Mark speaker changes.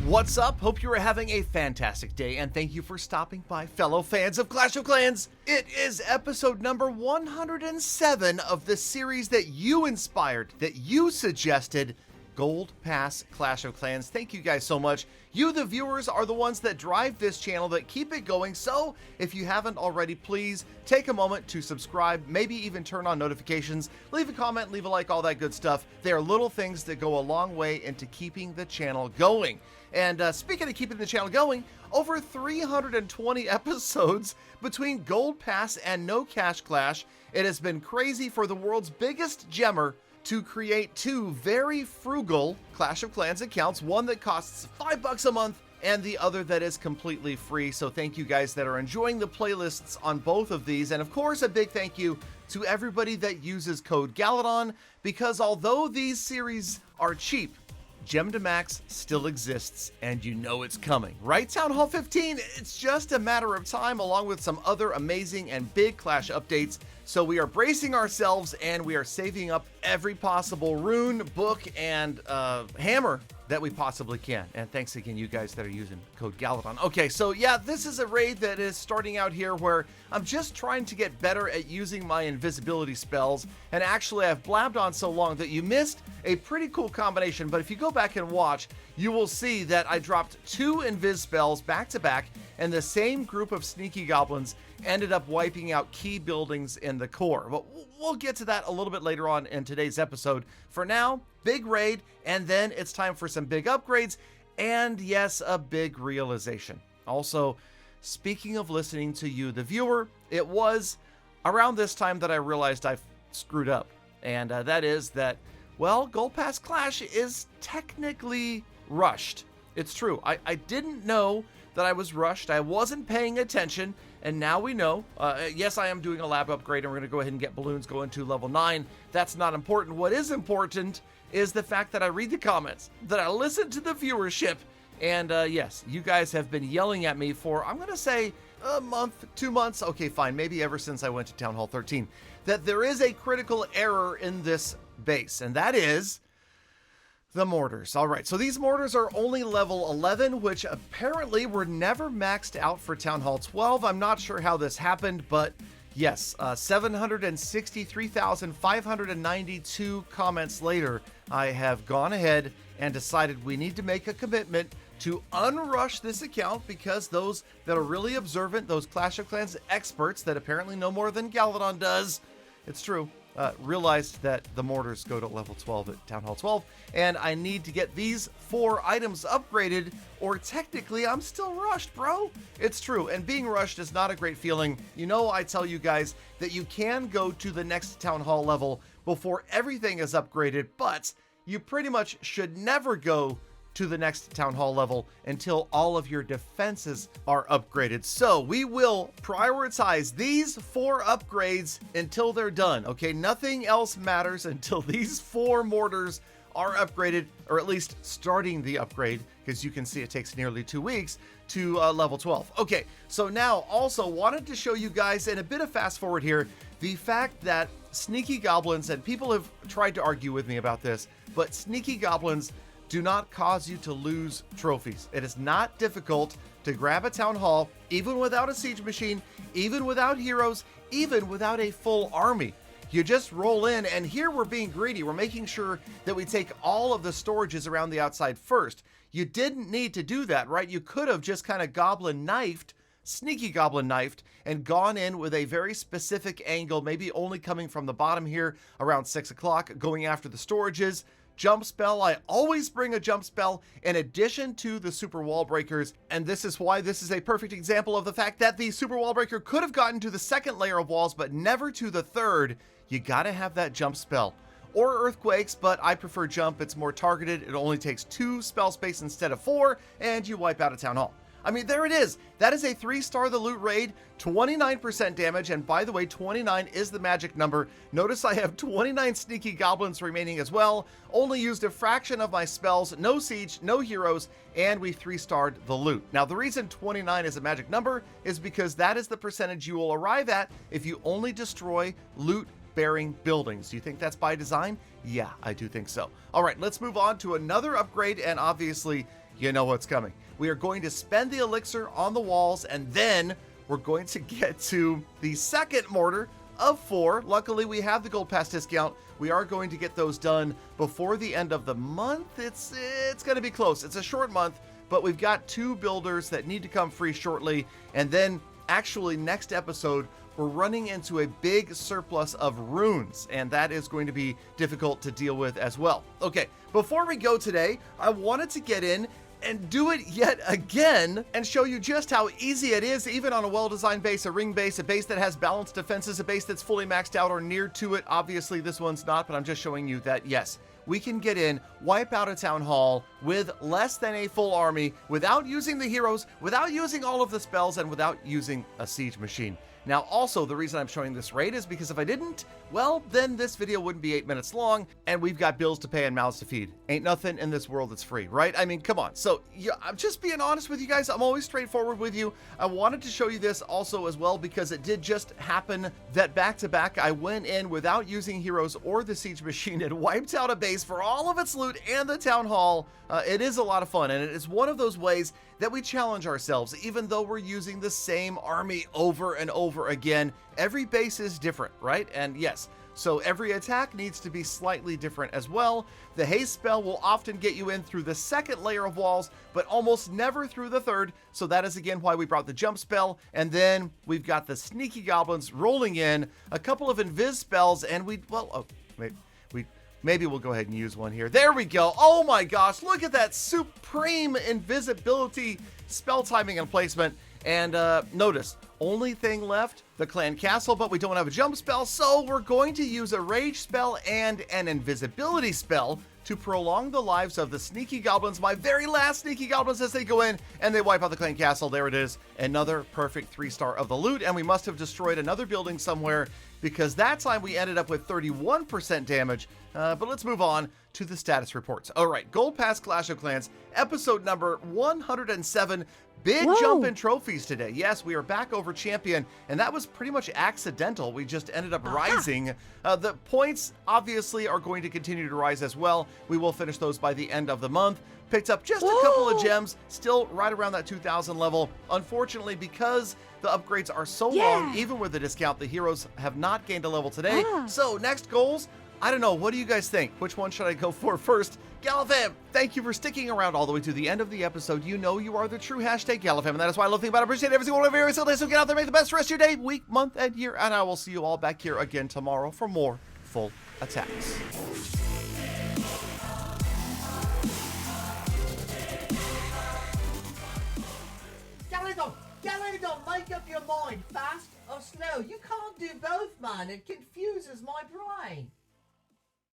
Speaker 1: What's up? Hope you are having a fantastic day, and thank you for stopping by, fellow fans of Clash of Clans. It is episode number 107 of the series that you inspired, that you suggested, Gold Pass Clash of Clans. Thank you guys so much. You, the viewers, are the ones that drive this channel, that keep it going. So if you haven't already, please take a moment to subscribe, maybe even turn on notifications, leave a comment, leave a like, all that good stuff. They are little things that go a long way into keeping the channel going. And speaking of keeping the channel going, over 320 episodes between Gold Pass and No Cash Clash. It has been crazy for the world's biggest gemmer to create two very frugal Clash of Clans accounts, one that costs $5 a month and the other that is completely free. So thank you guys that are enjoying the playlists on both of these. And of course, a big thank you to everybody that uses code Galadon, because although these series are cheap, Gem to Max still exists, and you know it's coming, right? Town Hall 15, it's just a matter of time, along with some other amazing and big Clash updates. So we are bracing ourselves, and we are saving up every possible rune, book, and hammer that we possibly can. And thanks again, you guys that are using code Galadon. Okay, so yeah, this is a raid that is starting out here where I'm just trying to get better at using my invisibility spells. And actually, I've blabbed on so long that you missed a pretty cool combination. But if you go back and watch, you will see that I dropped two invis spells back to back, and the same group of sneaky goblins ended up wiping out key buildings in the core. But we'll get to that a little bit later on in today's episode. For now, big raid, and then it's time for some big upgrades, and yes, a big realization. Also, speaking of listening to you, the viewer, it was around this time that I realized I've screwed up. And that is that, well, Gold Pass Clash is technically rushed. It's true. I didn't know that I was rushed. I wasn't paying attention, and now we know. Yes, I am doing a lab upgrade, and we're going to go ahead and get balloons going to level 9. That's not important. What is important is the fact that I read the comments, that I listen to the viewership, and yes, you guys have been yelling at me for, I'm going to say, a month, 2 months, okay, fine, maybe ever since I went to Town Hall 13, that there is a critical error in this base, and that is the mortars. All right, so these mortars are only level 11, which apparently were never maxed out for Town Hall 12. I'm not sure how this happened, but yes, 763,592 comments later, I have gone ahead and decided we need to make a commitment to unrush this account, because those that are really observant, those Clash of Clans experts that apparently know more than Galadon does, it's true, realized that the mortars go to level 12 at Town Hall 12, and I need to get these 4 items upgraded, or technically I'm still rushed, bro. It's true, and being rushed is not a great feeling. You know, I tell you guys that you can go to the next Town Hall level before everything is upgraded, but you pretty much should never go to the next Town Hall level until all of your defenses are upgraded. So we will prioritize these 4 upgrades until they're done. Okay, nothing else matters until these 4 mortars are upgraded, or at least starting the upgrade, because you can see it takes nearly 2 weeks to level 12. Okay, so now also wanted to show you guys, in a bit of fast forward here, the fact that sneaky goblins, and people have tried to argue with me about this, but sneaky goblins do not cause you to lose trophies. It is not difficult to grab a town hall, even without a siege machine, even without heroes, even without a full army. You just roll in, and here we're being greedy. We're making sure that we take all of the storages around the outside first. You didn't need to do that, right? You could have just kind of goblin knifed, sneaky goblin knifed, and gone in with a very specific angle, maybe only coming from the bottom here around 6 o'clock, going after the storages. Jump spell, I always bring a jump spell in addition to the super wall breakers, and this is why this is a perfect example of the fact that the super wall breaker could have gotten to the 2nd layer of walls, but never to the 3rd. You gotta have that jump spell. Or earthquakes, but I prefer jump. It's more targeted. It only takes 2 spell space instead of 4, and you wipe out a town hall. I mean, there it is. That is a 3-star the loot raid, 29% damage, and by the way, 29 is the magic number. Notice I have 29 sneaky goblins remaining as well. Only used a fraction of my spells, no siege, no heroes, and we 3-starred the loot. Now, the reason 29 is a magic number is because that is the percentage you will arrive at if you only destroy loot-bearing buildings. Do you think that's by design? Yeah, I do think so. All right, let's move on to another upgrade, and obviously, you know what's coming. We are going to spend the elixir on the walls, and then we're going to get to the second mortar of 4. Luckily, we have the gold pass discount. We are going to get those done before the end of the month. It's going to be close. It's a short month, but we've got 2 builders that need to come free shortly. And then actually next episode, we're running into a big surplus of runes, and that is going to be difficult to deal with as well. Okay, before we go today, I wanted to get in and do it yet again and show you just how easy it is, even on a well-designed base, a ring base, a base that has balanced defenses, a base that's fully maxed out or near to it. Obviously, this one's not, but I'm just showing you that, yes, we can get in, wipe out a town hall with less than a full army without using the heroes, without using all of the spells, and without using a siege machine. Now, also, the reason I'm showing this raid is because if I didn't, well, then this video wouldn't be 8 minutes long, and we've got bills to pay and mouths to feed. Ain't nothing in this world that's free, right? I mean, come on. So, yeah, I'm just being honest with you guys. I'm always straightforward with you. I wanted to show you this also as well because it did just happen that back-to-back, I went in without using heroes or the siege machine and wiped out a base for all of its loot and the town hall. It is a lot of fun, and it is one of those ways that we challenge ourselves, even though we're using the same army over and over again. Every base is different, right? And yes, so every attack needs to be slightly different as well. The haste spell will often get you in through the second layer of walls, but almost never through the third. So that is again why we brought the jump spell. And then we've got the sneaky goblins rolling in, a couple of invis spells, and maybe we'll go ahead and use one here. There we go. Oh my gosh, look at that supreme invisibility spell timing and placement. And notice, only thing left, the clan castle, but we don't have a jump spell, so we're going to use a rage spell and an invisibility spell to prolong the lives of the sneaky goblins, my very last sneaky goblins, as they go in and they wipe out the clan castle. There it is, another perfect 3-star of the loot, and we must have destroyed another building somewhere because that time we ended up with 31% damage. But let's move on to the status reports. All right, Gold Pass Clash of Clans, episode number 107. Big jump in trophies today. Yes, we are back over champion, and that was pretty much accidental. We just ended up rising. The points obviously are going to continue to rise as well. We will finish those by the end of the month. Picked up just a couple of gems, still right around that 2,000 level. Unfortunately, because the upgrades are so long, even with the discount, the heroes have not gained a level today. So next goals, I don't know. What do you guys think? Which one should I go for first? Galafam, thank you for sticking around all the way to the end of the episode. You know you are the true hashtag Galafam, and that is why I love thinking about it. Appreciate every single one of you every single day. So get out there, make the best rest of your day, week, month, and year. And I will see you all back here again tomorrow for more full attacks.
Speaker 2: Galadon, make up your mind, fast or slow. You can't do both, man. It confuses my brain.